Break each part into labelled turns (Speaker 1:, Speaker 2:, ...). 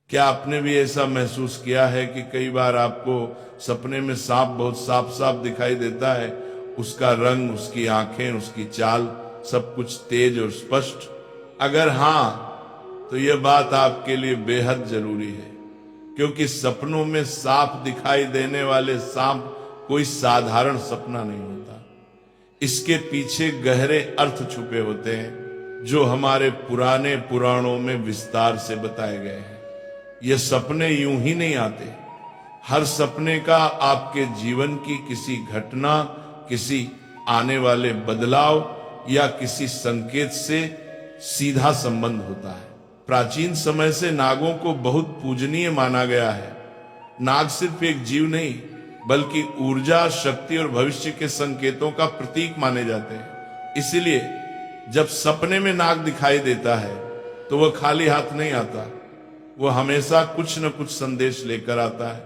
Speaker 1: क्या आपने भी ऐसा महसूस किया है कि कई बार आपको सपने में सांप बहुत साफ साफ दिखाई देता है, उसका रंग, उसकी आंखें, उसकी चाल, सब कुछ तेज और स्पष्ट? अगर हाँ, तो यह बात आपके लिए बेहद जरूरी है, क्योंकि सपनों में साफ दिखाई देने वाले सांप कोई साधारण सपना नहीं होता। इसके पीछे गहरे अर्थ छुपे होते हैं, जो हमारे पुराने पुराणों में विस्तार से बताए गए हैं। ये सपने यूं ही नहीं आते। हर सपने का आपके जीवन की किसी घटना, किसी आने वाले बदलाव या किसी संकेत से सीधा संबंध होता है। प्राचीन समय से नागों को बहुत पूजनीय माना गया है। नाग सिर्फ एक जीव नहीं, बल्कि ऊर्जा, शक्ति और भविष्य के संकेतों का प्रतीक माने जाते हैं। इसीलिए जब सपने में नाग दिखाई देता है तो वह खाली हाथ नहीं आता। वो हमेशा कुछ न कुछ संदेश लेकर आता है।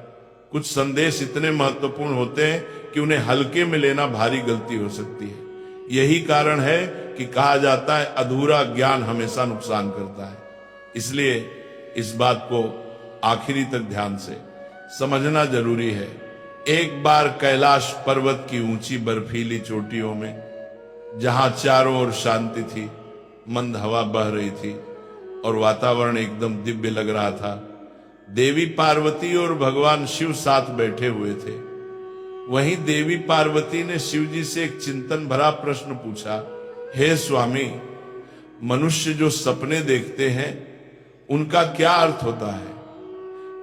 Speaker 1: कुछ संदेश इतने महत्वपूर्ण होते हैं कि उन्हें हल्के में लेना भारी गलती हो सकती है। यही कारण है कि कहा जाता है, अधूरा ज्ञान हमेशा नुकसान करता है। इसलिए इस बात को आखिरी तक ध्यान से समझना जरूरी है। एक बार कैलाश पर्वत की ऊंची बर्फीली चोटियों में, जहां चारों ओर शांति थी, मंद हवा बह रही थी और वातावरण एकदम दिव्य लग रहा था, देवी पार्वती और भगवान शिव साथ बैठे हुए थे। वहीं देवी पार्वती ने शिव जी से एक चिंतन भरा प्रश्न पूछा, हे स्वामी, मनुष्य जो सपने देखते हैं उनका क्या अर्थ होता है?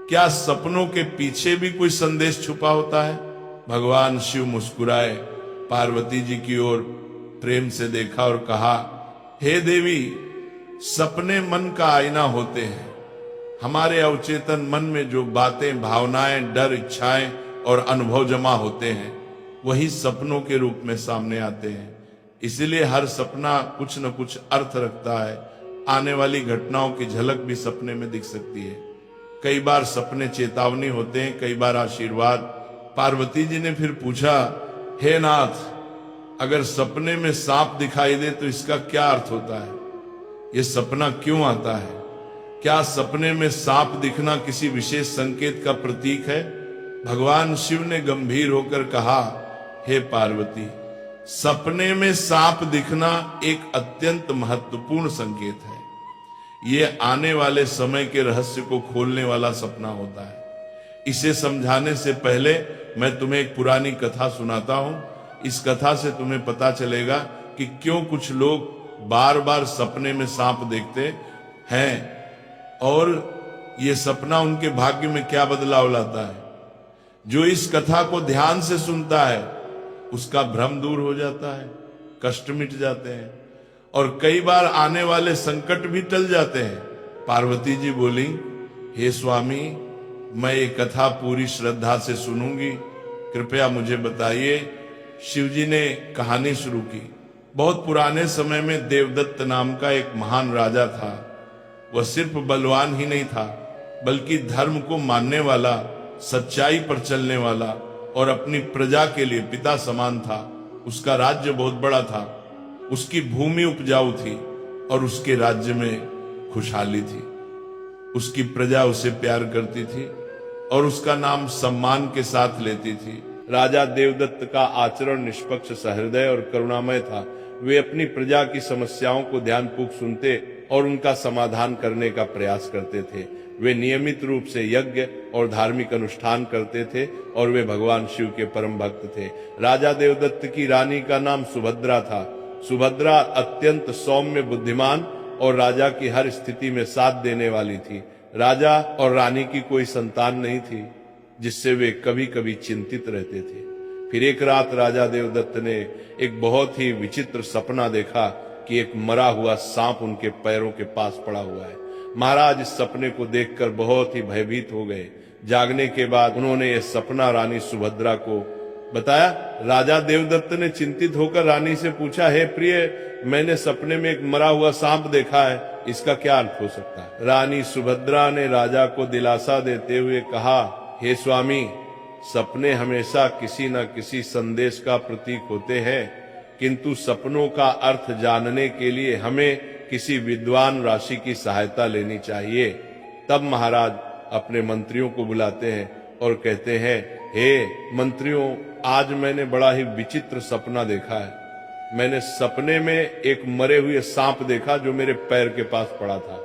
Speaker 1: क्या सपनों के पीछे भी कोई संदेश छुपा होता है? भगवान शिव मुस्कुराए, पार्वती जी की ओर प्रेम से देखा और कहा, हे देवी, सपने मन का आईना होते हैं। हमारे अवचेतन मन में जो बातें, भावनाएं, डर, इच्छाएं और अनुभव जमा होते हैं, वही सपनों के रूप में सामने आते हैं। इसलिए हर सपना कुछ न कुछ अर्थ रखता है। आने वाली घटनाओं की झलक भी सपने में दिख सकती है। कई बार सपने चेतावनी होते हैं, कई बार आशीर्वाद। पार्वती जी ने फिर पूछा, हे नाथ, अगर सपने में सांप दिखाई दे तो इसका क्या अर्थ होता है? यह सपना क्यों आता है? क्या सपने में सांप दिखना किसी विशेष संकेत का प्रतीक है? भगवान शिव ने गंभीर होकर कहा, हे पार्वती, सपने में सांप दिखना एक अत्यंत महत्वपूर्ण संकेत है। यह आने वाले समय के रहस्य को खोलने वाला सपना होता है। इसे समझाने से पहले मैं तुम्हें एक पुरानी कथा सुनाता हूं। इस कथा से तुम्हें पता चलेगा कि क्यों कुछ लोग बार बार सपने में सांप देखते हैं और ये सपना उनके भाग्य में क्या बदलाव लाता है। जो इस कथा को ध्यान से सुनता है उसका भ्रम दूर हो जाता है, कष्ट मिट जाते हैं और कई बार आने वाले संकट भी टल जाते हैं। पार्वती जी बोली, हे स्वामी, मैं ये कथा पूरी श्रद्धा से सुनूंगी, कृपया मुझे बताइए। शिवजी ने कहानी शुरू की। बहुत पुराने समय में देवदत्त नाम का एक महान राजा था। वह सिर्फ बलवान ही नहीं था, बल्कि धर्म को मानने वाला, सच्चाई पर चलने वाला और अपनी प्रजा के लिए पिता समान था। उसका राज्य बहुत बड़ा था, उसकी भूमि उपजाऊ थी और उसके राज्य में खुशहाली थी। उसकी प्रजा उसे प्यार करती थी और उसका नाम सम्मान के साथ लेती थी। राजा देवदत्त का आचरण निष्पक्ष, सहृदय और करुणामय था। वे अपनी प्रजा की समस्याओं को ध्यानपूर्वक सुनते और उनका समाधान करने का प्रयास करते थे। वे नियमित रूप से यज्ञ और धार्मिक अनुष्ठान करते थे और वे भगवान शिव के परम भक्त थे। राजा देवदत्त की रानी का नाम सुभद्रा था। सुभद्रा अत्यंत सौम्य, बुद्धिमान और राजा की हर स्थिति में साथ देने वाली थी। राजा और रानी की कोई संतान नहीं थी, जिससे वे कभी कभी चिंतित रहते थे। फिर एक रात राजा देवदत्त ने एक बहुत ही विचित्र सपना देखा कि एक मरा हुआ सांप उनके पैरों के पास पड़ा हुआ है। महाराज इस सपने को देखकर बहुत ही भयभीत हो गए। जागने के बाद उन्होंने यह सपना रानी सुभद्रा को बताया। राजा देवदत्त ने चिंतित होकर रानी से पूछा, हे प्रिय, मैंने सपने में एक मरा हुआ सांप देखा है, इसका क्या अर्थ हो सकता है? रानी सुभद्रा ने राजा को दिलासा देते हुए कहा, हे स्वामी, सपने हमेशा किसी न किसी संदेश का प्रतीक होते हैं, किंतु सपनों का अर्थ जानने के लिए हमें किसी विद्वान राशि की सहायता लेनी चाहिए। तब महाराज अपने मंत्रियों को बुलाते हैं और कहते हैं, हे मंत्रियों, आज मैंने बड़ा ही विचित्र सपना देखा है। मैंने सपने में एक मरे हुए सांप देखा जो मेरे पैर के पास पड़ा था।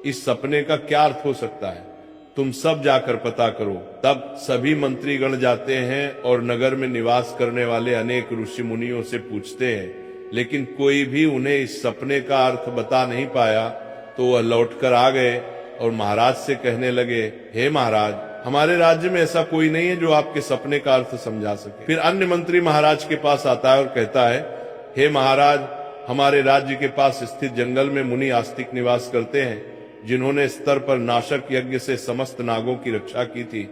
Speaker 1: इस सपने का क्या अर्थ हो सकता है? तुम सब जाकर पता करो। तब सभी मंत्रीगण जाते हैं और नगर में निवास करने वाले अनेक ऋषि मुनियों से पूछते हैं, लेकिन कोई भी उन्हें इस सपने का अर्थ बता नहीं पाया। तो वह लौटकर आ गए और महाराज से कहने लगे, हे महाराज, हमारे राज्य में ऐसा कोई नहीं है जो आपके सपने का अर्थ समझा सके। फिर अन्य मंत्री महाराज के पास आता है और कहता है, हे महाराज, हमारे राज्य के पास स्थित जंगल में मुनि आस्तिक निवास करते हैं, जिन्होंने स्तर पर नाशक यज्ञ से समस्त नागों की रक्षा की थी।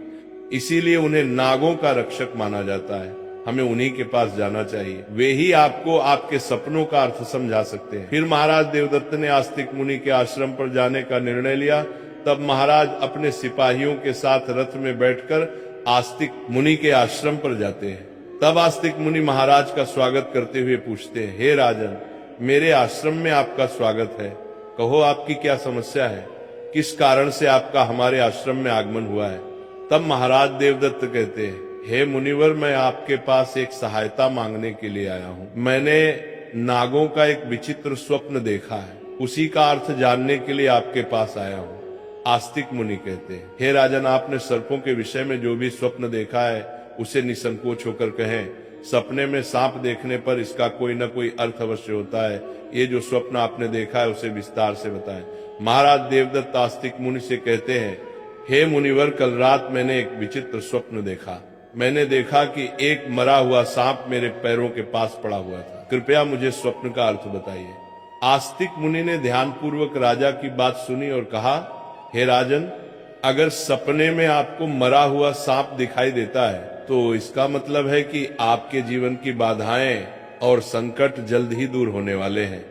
Speaker 1: इसीलिए उन्हें नागों का रक्षक माना जाता है। हमें उन्हीं के पास जाना चाहिए, वे ही आपको आपके सपनों का अर्थ समझा सकते हैं। फिर महाराज देवदत्त ने आस्तिक मुनि के आश्रम पर जाने का निर्णय लिया। तब महाराज अपने सिपाहियों के साथ रथ में बैठकर आस्तिक मुनि के आश्रम पर जाते हैं। तब आस्तिक मुनि महाराज का स्वागत करते हुए पूछते हैं, हे राजन, मेरे आश्रम में आपका स्वागत है। कहो, आपकी क्या समस्या है? किस कारण से आपका हमारे आश्रम में आगमन हुआ है? तब महाराज देवदत्त कहते हैं, हे मुनिवर, मैं आपके पास एक सहायता मांगने के लिए आया हूँ। मैंने नागों का एक विचित्र स्वप्न देखा है, उसी का अर्थ जानने के लिए आपके पास आया हूँ। आस्तिक मुनि कहते हैं, हे राजन, आपने सर्पों के विषय में जो भी स्वप्न देखा है उसे निसंकोच होकर कहें। सपने में सांप देखने पर इसका कोई न कोई अर्थ अवश्य होता है। ये जो स्वप्न आपने देखा है उसे विस्तार से बताएं। महाराज देवदत्त आस्तिक मुनि से कहते हैं, हे मुनिवर, कल रात मैंने एक विचित्र स्वप्न देखा। मैंने देखा कि एक मरा हुआ सांप मेरे पैरों के पास पड़ा हुआ था। कृपया मुझे स्वप्न का अर्थ बताइए। आस्तिक मुनि ने ध्यानपूर्वक राजा की बात सुनी और कहा, हे राजन, अगर सपने में आपको मरा हुआ सांप दिखाई देता है तो इसका मतलब है कि आपके जीवन की बाधाएं और संकट जल्द ही दूर होने वाले हैं।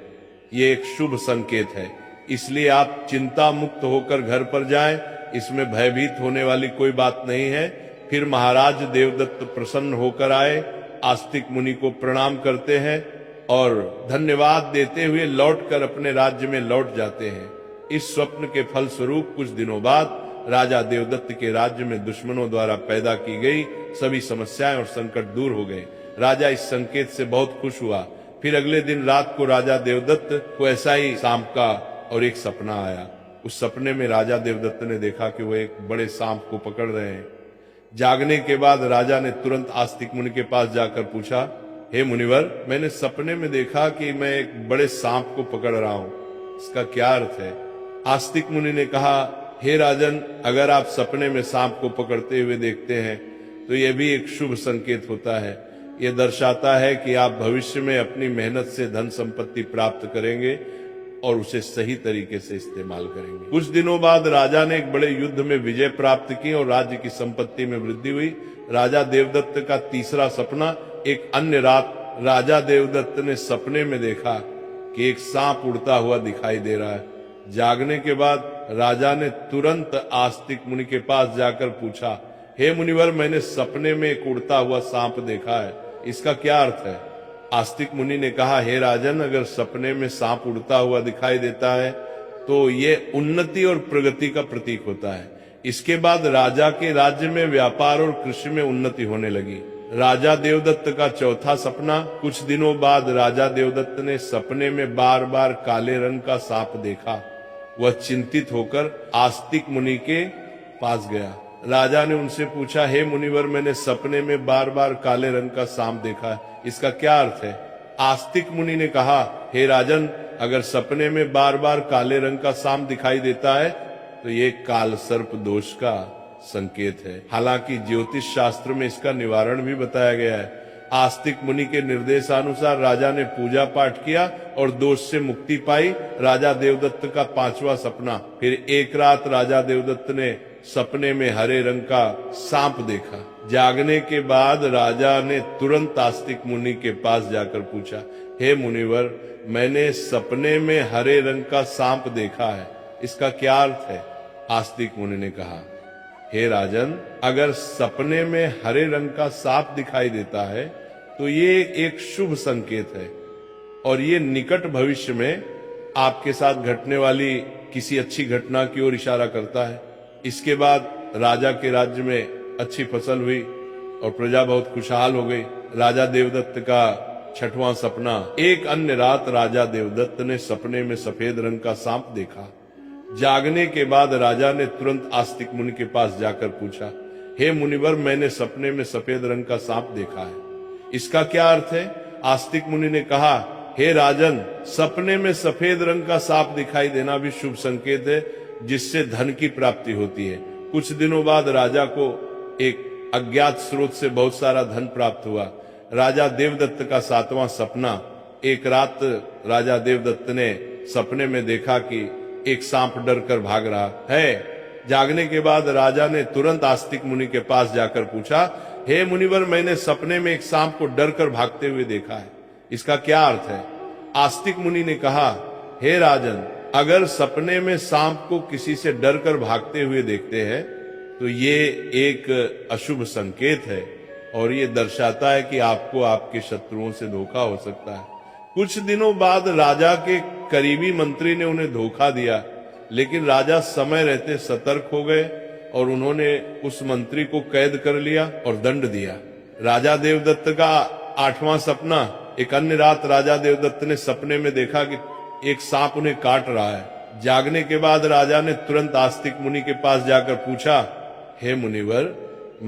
Speaker 1: ये एक शुभ संकेत है, इसलिए आप चिंता मुक्त होकर घर पर जाएं। इसमें भयभीत होने वाली कोई बात नहीं है। फिर महाराज देवदत्त प्रसन्न होकर आए, आस्तिक मुनि को प्रणाम करते हैं और धन्यवाद देते हुए लौटकर अपने राज्य में लौट जाते हैं। इस स्वप्न के फल स्वरूप कुछ दिनों बाद राजा देवदत्त के राज्य में दुश्मनों द्वारा पैदा की गई सभी समस्याएं और संकट दूर हो गए। राजा इस संकेत से बहुत खुश हुआ। फिर अगले दिन रात को राजा देवदत्त को ऐसा ही सांप का और एक सपना आया। उस सपने में राजा देवदत्त ने देखा कि वो एक बड़े सांप को पकड़ रहे हैं। जागने के बाद राजा ने तुरंत आस्तिक मुनि के पास जाकर पूछा, हे मुनिवर, मैंने सपने में देखा कि मैं एक बड़े सांप को पकड़ रहा हूँ, इसका क्या अर्थ है? आस्तिक मुनि ने कहा, हे राजन, अगर आप सपने में सांप को पकड़ते हुए देखते हैं तो यह भी एक शुभ संकेत होता है। यह दर्शाता है कि आप भविष्य में अपनी मेहनत से धन संपत्ति प्राप्त करेंगे और उसे सही तरीके से इस्तेमाल करेंगे। कुछ दिनों बाद राजा ने एक बड़े युद्ध में विजय प्राप्त की और राज्य की संपत्ति में वृद्धि हुई। राजा देवदत्त का तीसरा सपना, एक अन्य रात राजा देवदत्त ने सपने में देखा कि एक सांप उड़ता हुआ दिखाई दे रहा है। जागने के बाद राजा ने तुरंत आस्तिक मुनि के पास जाकर पूछा, हे मुनिवर, मैंने सपने में एक उड़ता हुआ सांप देखा है, इसका क्या अर्थ है? आस्तिक मुनि ने कहा, हे राजन, अगर सपने में सांप उड़ता हुआ दिखाई देता है तो ये उन्नति और प्रगति का प्रतीक होता है। इसके बाद राजा के राज्य में व्यापार और कृषि में उन्नति होने लगी। राजा देवदत्त का चौथा सपना, कुछ दिनों बाद राजा देवदत्त ने सपने में बार बार काले रंग का सांप देखा। वह चिंतित होकर आस्तिक मुनि के पास गया। राजा ने उनसे पूछा, हे मुनिवर, मैंने सपने में बार बार काले रंग का सांप देखा है, इसका क्या अर्थ है? आस्तिक मुनि ने कहा, हे राजन, अगर सपने में बार बार काले रंग का सांप दिखाई देता है तो ये काल सर्प दोष का संकेत है। हालांकि ज्योतिष शास्त्र में इसका निवारण भी बताया गया है। आस्तिक मुनि के निर्देशानुसार राजा ने पूजा पाठ किया और दोष से मुक्ति पाई। राजा देवदत्त का पांचवा सपना, फिर एक रात राजा देवदत्त ने सपने में हरे रंग का सांप देखा। जागने के बाद राजा ने तुरंत आस्तिक मुनि के पास जाकर पूछा, हे मुनिवर, मैंने सपने में हरे रंग का सांप देखा है, इसका क्या अर्थ है? आस्तिक मुनि ने कहा, हे राजन, अगर सपने में हरे रंग का सांप दिखाई देता है तो ये एक शुभ संकेत है और ये निकट भविष्य में आपके साथ घटने वाली किसी अच्छी घटना की ओर इशारा करता है। इसके बाद राजा के राज्य में अच्छी फसल हुई और प्रजा बहुत खुशहाल हो गई। राजा देवदत्त का 6वां सपना। एक अन्य रात राजा देवदत्त ने सपने में सफेद रंग का सांप देखा। जागने के बाद राजा ने तुरंत आस्तिक मुनि के पास जाकर पूछा, हे मुनिवर, मैंने सपने में सफेद रंग का सांप देखा है, इसका क्या अर्थ है? आस्तिक मुनि ने कहा, हे राजन, सपने में सफेद रंग का सांप दिखाई देना भी शुभ संकेत है, जिससे धन की प्राप्ति होती है। कुछ दिनों बाद राजा को एक अज्ञात स्रोत से बहुत सारा धन प्राप्त हुआ। राजा देवदत्त का 7वां सपना। एक रात राजा देवदत्त ने सपने में देखा कि एक सांप डर कर भाग रहा है। जागने के बाद राजा ने तुरंत आस्तिक मुनि के पास जाकर पूछा, हे मुनिवर, मैंने सपने में एक सांप को डर कर भागते हुए देखा है, इसका क्या अर्थ है? आस्तिक मुनि ने कहा, हे राजन, अगर सपने में सांप को किसी से डर कर भागते हुए देखते हैं तो ये एक अशुभ संकेत है और ये दर्शाता है कि आपको आपके शत्रुओं से धोखा हो सकता है। कुछ दिनों बाद राजा के करीबी मंत्री ने उन्हें धोखा दिया, लेकिन राजा समय रहते सतर्क हो गए और उन्होंने उस मंत्री को कैद कर लिया और दंड दिया। राजा देवदत्त का 8वां सपना। एक अन्य रात राजा देवदत्त ने सपने में देखा कि एक सांप उन्हें काट रहा है। जागने के बाद राजा ने तुरंत आस्तिक मुनि के पास जाकर पूछा, हे मुनिवर,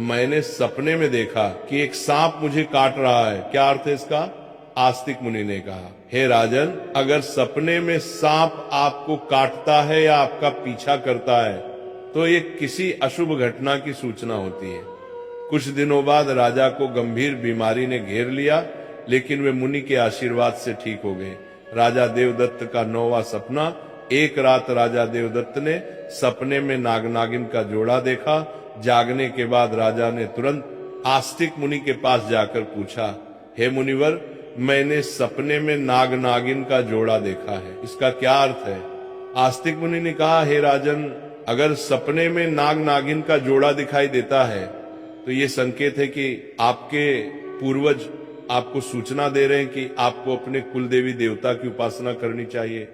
Speaker 1: मैंने सपने में देखा कि एक सांप मुझे काट रहा है, क्या अर्थ है इसका? आस्तिक मुनि ने कहा, हे राजन, अगर सपने में सांप आपको काटता है या आपका पीछा करता है तो ये किसी अशुभ घटना की सूचना होती है। कुछ दिनों बाद राजा को गंभीर बीमारी ने घेर लिया, लेकिन वे मुनि के आशीर्वाद से ठीक हो गए। राजा देवदत्त का 9वां सपना। एक रात राजा देवदत्त ने सपने में नाग नागिन का जोड़ा देखा। जागने के बाद राजा ने तुरंत आस्तिक मुनि के पास जाकर पूछा, हे मुनिवर, मैंने सपने में नाग नागिन का जोड़ा देखा है, इसका क्या अर्थ है? आस्तिक मुनि ने कहा, हे राजन, अगर सपने में नाग नागिन का जोड़ा दिखाई देता है तो ये संकेत है कि आपके पूर्वज आपको सूचना दे रहे हैं कि आपको अपने कुल देवी देवता की उपासना करनी चाहिए।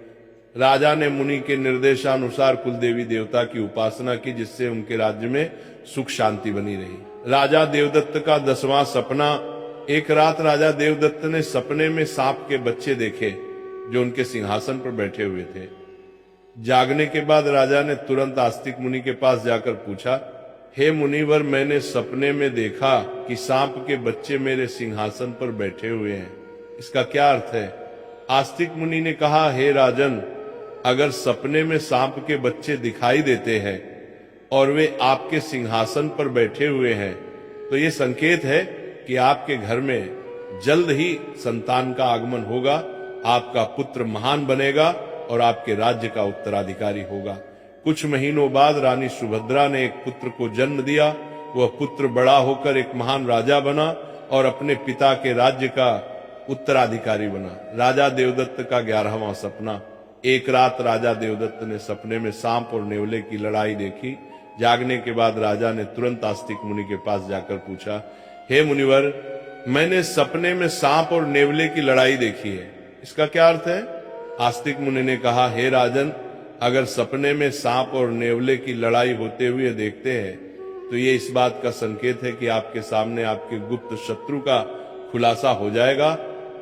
Speaker 1: राजा ने मुनि के निर्देशानुसार कुल देवी देवता की उपासना की, जिससे उनके राज्य में सुख शांति बनी रही। राजा देवदत्त का 10वां सपना। एक रात राजा देवदत्त ने सपने में सांप के बच्चे देखे जो उनके सिंहासन पर बैठे हुए थे। जागने के बाद राजा ने तुरंत आस्तिक मुनि के पास जाकर पूछा, हे मुनिवर, मैंने सपने में देखा कि सांप के बच्चे मेरे सिंहासन पर बैठे हुए हैं, इसका क्या अर्थ है? आस्तिक मुनि ने कहा, हे राजन, अगर सपने में सांप के बच्चे दिखाई देते हैं और वे आपके सिंहासन पर बैठे हुए हैं तो ये संकेत है कि आपके घर में जल्द ही संतान का आगमन होगा, आपका पुत्र महान बनेगा और आपके राज्य का उत्तराधिकारी होगा। कुछ महीनों बाद रानी सुभद्रा ने एक पुत्र को जन्म दिया। वह पुत्र बड़ा होकर एक महान राजा बना और अपने पिता के राज्य का उत्तराधिकारी बना। राजा देवदत्त का 11वां सपना। एक रात राजा देवदत्त ने सपने में सांप और नेवले की लड़ाई देखी। जागने के बाद राजा ने तुरंत आस्तिक मुनि के पास जाकर पूछा, हे मुनिवर, मैंने सपने में सांप और नेवले की लड़ाई देखी है, इसका क्या अर्थ है? आस्तिक मुनि ने कहा, हे राजन, अगर सपने में सांप और नेवले की लड़ाई होते हुए देखते हैं तो ये इस बात का संकेत है कि आपके सामने आपके गुप्त शत्रु का खुलासा हो जाएगा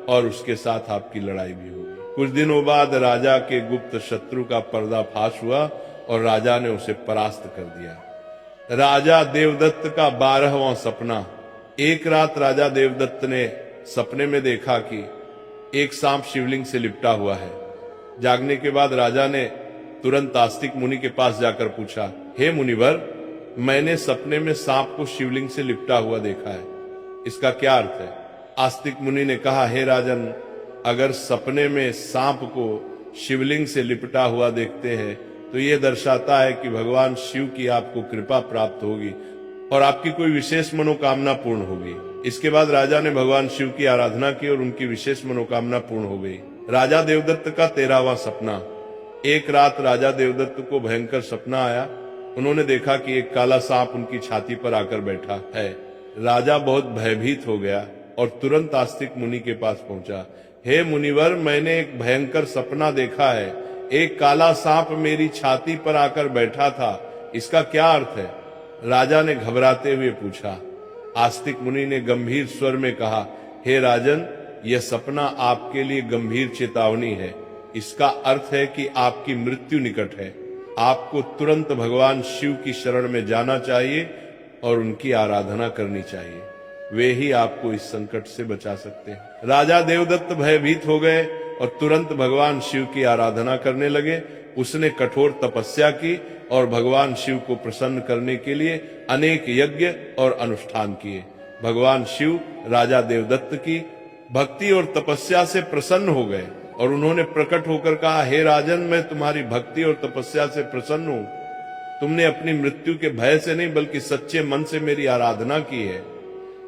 Speaker 1: और उसके साथ आपकी लड़ाई भी होगी। कुछ दिनों बाद राजा के गुप्त शत्रु का पर्दाफाश हुआ और राजा ने उसे परास्त कर दिया। राजा देवदत्त का 12वां सपना। एक रात राजा देवदत्त ने सपने में देखा कि एक सांप शिवलिंग से लिपटा हुआ है। जागने के बाद राजा ने तुरंत आस्तिक मुनि के पास जाकर पूछा, हे मुनिवर, मैंने सपने में सांप को शिवलिंग से लिपटा हुआ देखा है, इसका क्या अर्थ है? आस्तिक मुनि ने कहा, हे राजन, अगर सपने में सांप को शिवलिंग से लिपटा हुआ देखते हैं तो ये दर्शाता है कि भगवान शिव की आपको कृपा प्राप्त होगी और आपकी कोई विशेष मनोकामना पूर्ण होगी। इसके बाद राजा ने भगवान शिव की आराधना की और उनकी विशेष मनोकामना पूर्ण हो गई। राजा देवदत्त का 13वां सपना। एक रात राजा देवदत्त को भयंकर सपना आया। उन्होंने देखा कि एक काला सांप उनकी छाती पर आकर बैठा है। राजा बहुत भयभीत हो गया और तुरंत आस्तिक मुनि के पास पहुंचा। हे मुनिवर, मैंने एक भयंकर सपना देखा है। एक काला सांप मेरी छाती पर आकर बैठा था। इसका क्या अर्थ है? राजा ने घबराते हुए पूछा। आस्तिक मुनि ने गंभीर स्वर में कहा, हे राजन, यह सपना आपके लिए गंभीर चेतावनी है। इसका अर्थ है कि आपकी मृत्यु निकट है। आपको तुरंत भगवान शिव की शरण में जाना चाहिए और उनकी आराधना करनी चाहिए। वे ही आपको इस संकट से बचा सकते हैं। राजा देवदत्त भयभीत हो गए और तुरंत भगवान शिव की आराधना करने लगे। उसने कठोर तपस्या की और भगवान शिव को प्रसन्न करने के लिए अनेक यज्ञ और अनुष्ठान किए। भगवान शिव राजा देवदत्त की भक्ति और तपस्या से प्रसन्न हो गए और उन्होंने प्रकट होकर कहा, हे राजन, मैं तुम्हारी भक्ति और तपस्या से प्रसन्न हूं। तुमने अपनी मृत्यु के भय से नहीं बल्कि सच्चे मन से मेरी आराधना की है,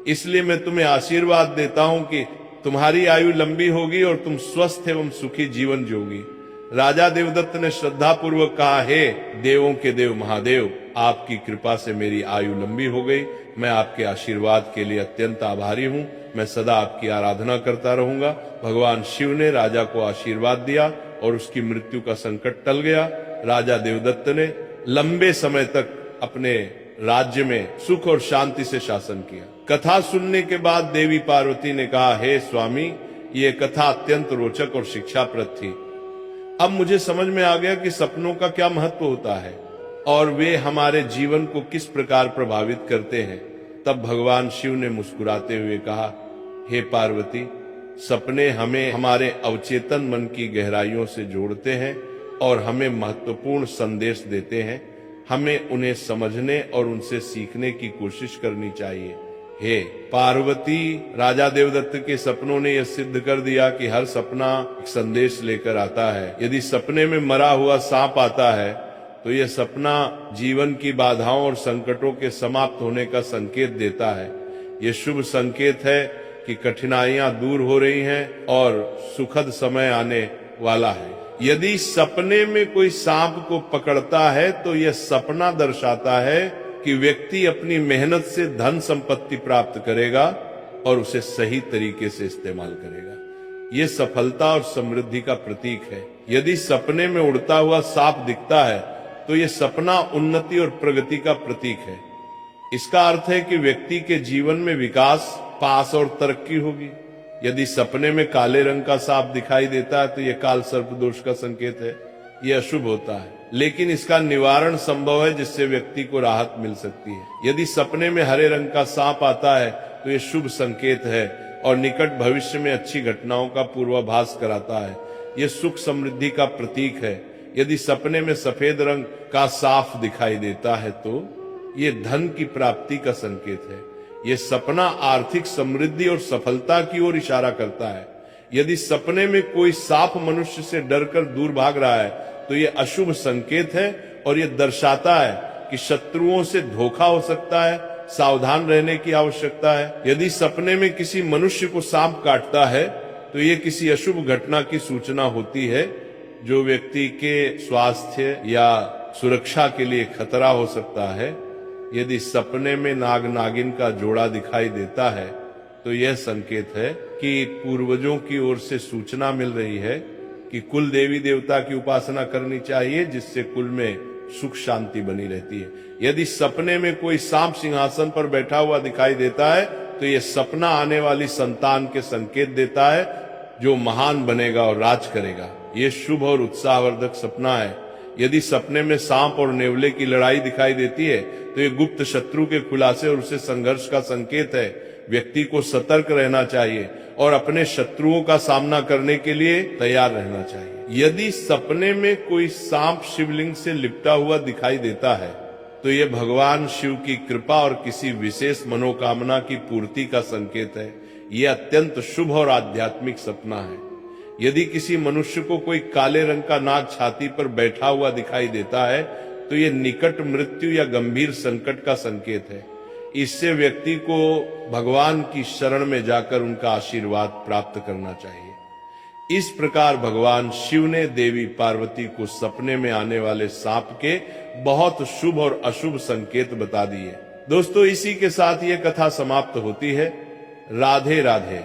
Speaker 1: इसलिए मैं तुम्हें आशीर्वाद देता हूं कि तुम्हारी आयु लंबी होगी और तुम स्वस्थ एवं सुखी जीवन जियोगी। राजा देवदत्त ने श्रद्धा पूर्वक कहा, हे देवों के देव महादेव, आपकी कृपा से मेरी आयु लंबी हो गई। मैं आपके आशीर्वाद के लिए अत्यंत आभारी हूं। मैं सदा आपकी आराधना करता रहूंगा। भगवान शिव ने राजा को आशीर्वाद दिया और उसकी मृत्यु का संकट टल गया। राजा देवदत्त ने लंबे समय तक अपने राज्य में सुख और शांति से शासन किया। कथा सुनने के बाद देवी पार्वती ने कहा, हे स्वामी, ये कथा अत्यंत रोचक और शिक्षाप्रद थी। अब मुझे समझ में आ गया कि सपनों का क्या महत्व होता है और वे हमारे जीवन को किस प्रकार प्रभावित करते हैं। तब भगवान शिव ने मुस्कुराते हुए कहा, हे पार्वती, सपने हमें हमारे अवचेतन मन की गहराइयों से जोड़ते हैं और हमें महत्वपूर्ण संदेश देते हैं। हमें उन्हें समझने और उनसे सीखने की कोशिश करनी चाहिए। हे पार्वती, राजा देवदत्त के सपनों ने यह सिद्ध कर दिया कि हर सपना एक संदेश लेकर आता है। यदि सपने में मरा हुआ सांप आता है तो यह सपना जीवन की बाधाओं और संकटों के समाप्त होने का संकेत देता है। यह शुभ संकेत है कि कठिनाइयां दूर हो रही हैं और सुखद समय आने वाला है। यदि सपने में कोई सांप को पकड़ता है तो यह सपना दर्शाता है कि व्यक्ति अपनी मेहनत से धन संपत्ति प्राप्त करेगा और उसे सही तरीके से इस्तेमाल करेगा। यह सफलता और समृद्धि का प्रतीक है। यदि सपने में उड़ता हुआ सांप दिखता है तो यह सपना उन्नति और प्रगति का प्रतीक है। इसका अर्थ है कि व्यक्ति के जीवन में विकास, पास और तरक्की होगी। यदि सपने में काले रंग का सांप दिखाई देता है तो यह काल सर्प दोष का संकेत है। यह अशुभ होता है, लेकिन इसका निवारण संभव है जिससे व्यक्ति को राहत मिल सकती है। यदि सपने में हरे रंग का सांप आता है तो यह शुभ संकेत है और निकट भविष्य में अच्छी घटनाओं का पूर्वाभास कराता है। यह सुख समृद्धि का प्रतीक है। यदि सपने में सफेद रंग का सांप दिखाई देता है तो यह धन की प्राप्ति का संकेत है। यह सपना आर्थिक समृद्धि और सफलता की ओर इशारा करता है। यदि सपने में कोई सांप मनुष्य से डरकर दूर भाग रहा है तो यह अशुभ संकेत है और यह दर्शाता है कि शत्रुओं से धोखा हो सकता है। सावधान रहने की आवश्यकता है। यदि सपने में किसी मनुष्य को सांप काटता है तो यह किसी अशुभ घटना की सूचना होती है जो व्यक्ति के स्वास्थ्य या सुरक्षा के लिए खतरा हो सकता है। यदि सपने में नाग नागिन का जोड़ा दिखाई देता है तो यह संकेत है कि पूर्वजों की ओर से सूचना मिल रही है कि कुल देवी देवता की उपासना करनी चाहिए, जिससे कुल में सुख शांति बनी रहती है। यदि सपने में कोई सांप सिंहासन पर बैठा हुआ दिखाई देता है तो यह सपना आने वाली संतान के संकेत देता है जो महान बनेगा और राज करेगा। यह शुभ और उत्साहवर्धक सपना है। यदि सपने में सांप और नेवले की लड़ाई दिखाई देती है तो यह गुप्त शत्रु के खुलासे और उसे संघर्ष का संकेत है। व्यक्ति को सतर्क रहना चाहिए और अपने शत्रुओं का सामना करने के लिए तैयार रहना चाहिए। यदि सपने में कोई सांप शिवलिंग से लिपटा हुआ दिखाई देता है तो यह भगवान शिव की कृपा और किसी विशेष मनोकामना की पूर्ति का संकेत है। यह अत्यंत शुभ और आध्यात्मिक सपना है। यदि किसी मनुष्य को कोई काले रंग का नाग छाती पर बैठा हुआ दिखाई देता है तो यह निकट मृत्यु या गंभीर संकट का संकेत है। इससे व्यक्ति को भगवान की शरण में जाकर उनका आशीर्वाद प्राप्त करना चाहिए। इस प्रकार भगवान शिव ने देवी पार्वती को सपने में आने वाले सांप के बहुत शुभ और अशुभ संकेत बता दिए। दोस्तों, इसी के साथ ये कथा समाप्त होती है। राधे राधे।